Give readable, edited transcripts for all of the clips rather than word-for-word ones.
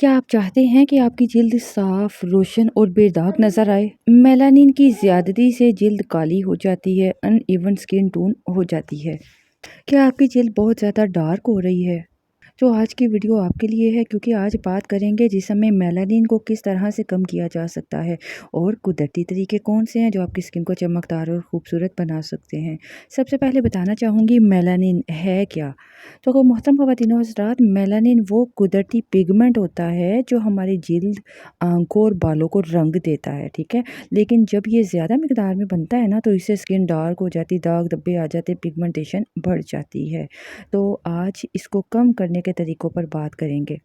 क्या आप चाहते हैं कि आपकी जिल्द साफ, रोशन और बेदाग नजर आए? मेलानिन की ज्यादती से जिल्द काली हो जाती है, अनइवन स्किन टोन हो जाती है। क्या आपकी जिल्द बहुत ज़्यादा डार्क हो रही है? तो आज की वीडियो आपके लिए है, क्योंकि आज बात करेंगे जिसमें मेलानिन को किस तरह से कम किया जा सकता है और कुदरती तरीके कौन से हैं जो आपकी स्किन को चमकदार और खूबसूरत बना सकते हैं। सबसे पहले बताना चाहूँगी मेलानिन है क्या। तो मोहतरम ख़वातीन और हज़रात, मेलानिन वो कुदरती पिगमेंट होता है जो हमारी जिल्द, आंखों और बालों को रंग देता है, ठीक है। लेकिन जब ये ज़्यादा मकदार में बनता है ना, तो इससे स्किन डार्क हो जाती, दाग धब्बे आ जाते, पिगमेंटेशन बढ़ जाती है। तो आज इसको कम करने के तरीक़ों पर बात करेंगे।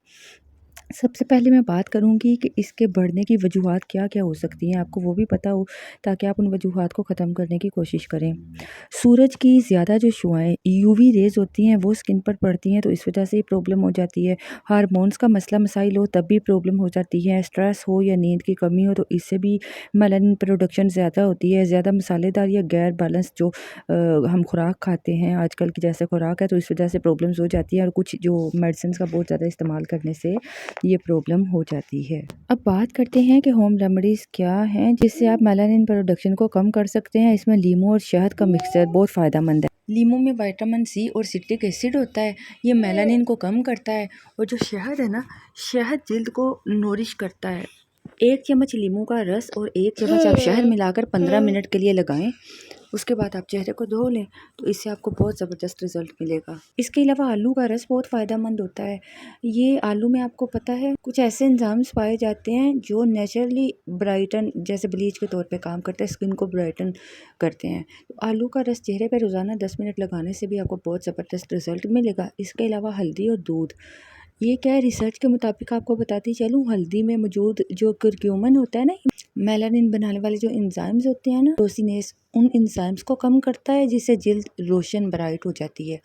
सबसे पहले मैं बात करूँगी कि इसके बढ़ने की वजूहात क्या-क्या हो सकती हैं, आपको वो भी पता हो, ताकि आप उन वजूहात को ख़त्म करने की कोशिश करें। सूरज की ज़्यादा जो शुआएँ यूवी रेज़ होती हैं वो स्किन पर पड़ती हैं, तो इस वजह से ये प्रॉब्लम हो जाती है। हार्मोन्स का मसला मसाइल हो तब भी प्रॉब्लम हो जाती है। स्ट्रेस हो या नींद की कमी हो तो इससे भी मेलानिन प्रोडक्शन ज़्यादा होती है। ज़्यादा मसालेदार या गैर बैलेंस जो हम खुराक खाते हैं आजकल की जैसे खुराक है, तो इस वजह से प्रॉब्लम्स हो जाती हैं, और कुछ जो मेडिसिन का बहुत ज़्यादा इस्तेमाल करने से ये प्रॉब्लम हो जाती है। अब बात करते हैं कि होम रेमेडीज़ क्या हैं जिससे आप मेलानिन प्रोडक्शन को कम कर सकते हैं। इसमें लीमू और शहद का मिक्सचर बहुत फ़ायदेमंद है। लीमू में विटामिन सी और सिट्रिक एसिड होता है, ये मेलानिन को कम करता है। और जो शहद है ना, शहद जिल्द को नोरिश करता है। 1 चम्मच लीमू का रस और 1 चम्मच आप शहद मिलाकर 15 मिनट के लिए लगाएं। उसके बाद आप चेहरे को धो लें, तो इससे आपको बहुत ज़बरदस्त रिज़ल्ट मिलेगा। इसके अलावा आलू का रस बहुत फ़ायदेमंद होता है। ये आलू में आपको पता है कुछ ऐसे एंजाइम्स पाए जाते हैं जो नेचुरली ब्राइटन जैसे ब्लीच के तौर पे काम करते हैं, स्किन को ब्राइटन करते हैं। तो आलू का रस चेहरे पे रोज़ाना 10 मिनट लगाने से भी आपको बहुत ज़बरदस्त रिज़ल्ट मिलेगा। इसके अलावा हल्दी और दूध, ये क्या है, रिसर्च के मुताबिक आपको बताती चलूँ, हल्दी में मौजूद जो करक्यूमिन होता है ना, मेलानिन बनाने वाले जो एंजाइम्स होते हैं ना, रोसिनेस, उन एंजाइम्स को कम करता है, जिससे जिल्द रोशन ब्राइट हो जाती है।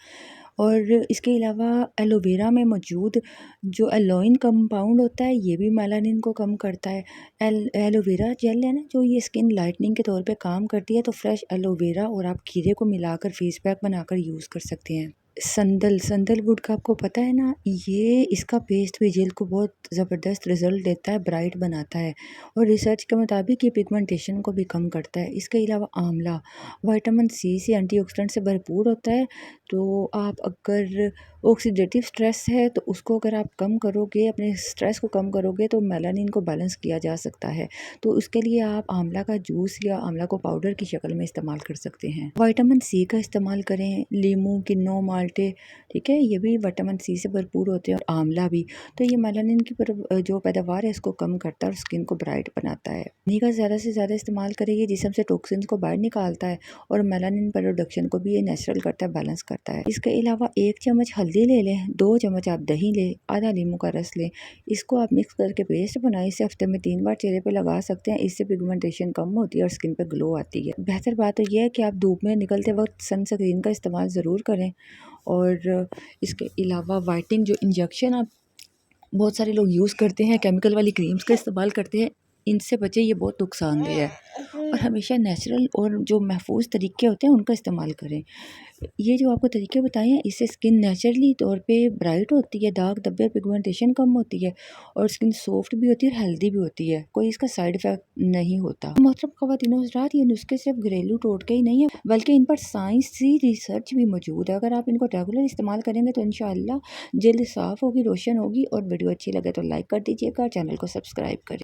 और इसके अलावा एलोवेरा में मौजूद जो एलोइन कंपाउंड होता है, ये भी मेलानिन को कम करता है। एलोवेरा जेल है ना, जो ये स्किन लाइटनिंग के तौर पे काम करती है, तो फ्रेश एलोवेरा और आप खीरे को मिलाकर फेस पैक बनाकर यूज़ कर सकते हैं। संदलवुड का आपको पता है ना, ये इसका पेस्ट भी जेल को बहुत ज़बरदस्त रिज़ल्ट देता है, ब्राइट बनाता है, और रिसर्च के मुताबिक ये पिगमेंटेशन को भी कम करता है। इसके अलावा आंवला विटामिन सी से एंटीऑक्सीडेंट से भरपूर होता है, तो आप अगर ऑक्सीडेटिव स्ट्रेस है तो उसको अगर आप कम करोगे, अपने स्ट्रेस को कम करोगे, तो मेलानिन को बैलेंस किया जा सकता है। तो उसके लिए आप आंवला का जूस या आंवला को पाउडर की शक्ल में इस्तेमाल कर सकते हैं। विटामिन सी का इस्तेमाल करें, लीमू, किन्नो, माल्टे, ठीक है, ये भी विटामिन सी से भरपूर होते हैं, और आंवला भी। तो ये मेलानिन की जो पैदावार है इसको कम करता है और स्किन को ब्राइट बनाता है। पानी का ज़्यादा से ज़्यादा इस्तेमाल करें, ये जिस्म से टॉक्सिन्स को बाहर निकालता है, और मेलानिन प्रोडक्शन को भी ये नेचुरल करता है, बैलेंस करता है। इसके अलावा 1 चम्मच हल्दी ले लें, 2 चम्मच आप दही लें, आधा नींबू का रस लें, इसको आप मिक्स करके पेस्ट बनाएं। इसे हफ्ते में 3 बार चेहरे पे लगा सकते हैं, इससे पिगमेंटेशन कम होती है और स्किन पे ग्लो आती है। बेहतर बात तो यह है कि आप धूप में निकलते वक्त सनस्क्रीन का इस्तेमाल ज़रूर करें। और इसके अलावा वाइटनिंग जो इंजेक्शन आप बहुत सारे लोग यूज़ करते हैं, केमिकल वाली क्रीम्स का इस्तेमाल करते हैं, इनसे बचें, ये बहुत नुकसानदेह है। और हमेशा नेचुरल और जो महफूज तरीके होते हैं उनका इस्तेमाल करें। ये जो आपको तरीके बताए हैं, इससे स्किन नेचुरली तौर पे ब्राइट होती है, दाग धब्बे पिगमेंटेशन कम होती है, और स्किन सॉफ्ट भी होती है और हेल्दी भी होती है, कोई इसका साइड इफेक्ट नहीं होता। मोहतरम ख़वातीन और हज़रात, ये नुस्खे सिर्फ घरेलू टोटके ही नहीं है, बल्कि इन पर साइंसी रिसर्च भी मौजूद है। अगर आप इनको रेगुलर इस्तेमाल करेंगे तो इंशाअल्लाह जल्द साफ़ होगी, रोशन होगी। और वीडियो अच्छी लगे तो लाइक कर दीजिएगा, चैनल को सब्सक्राइब करें।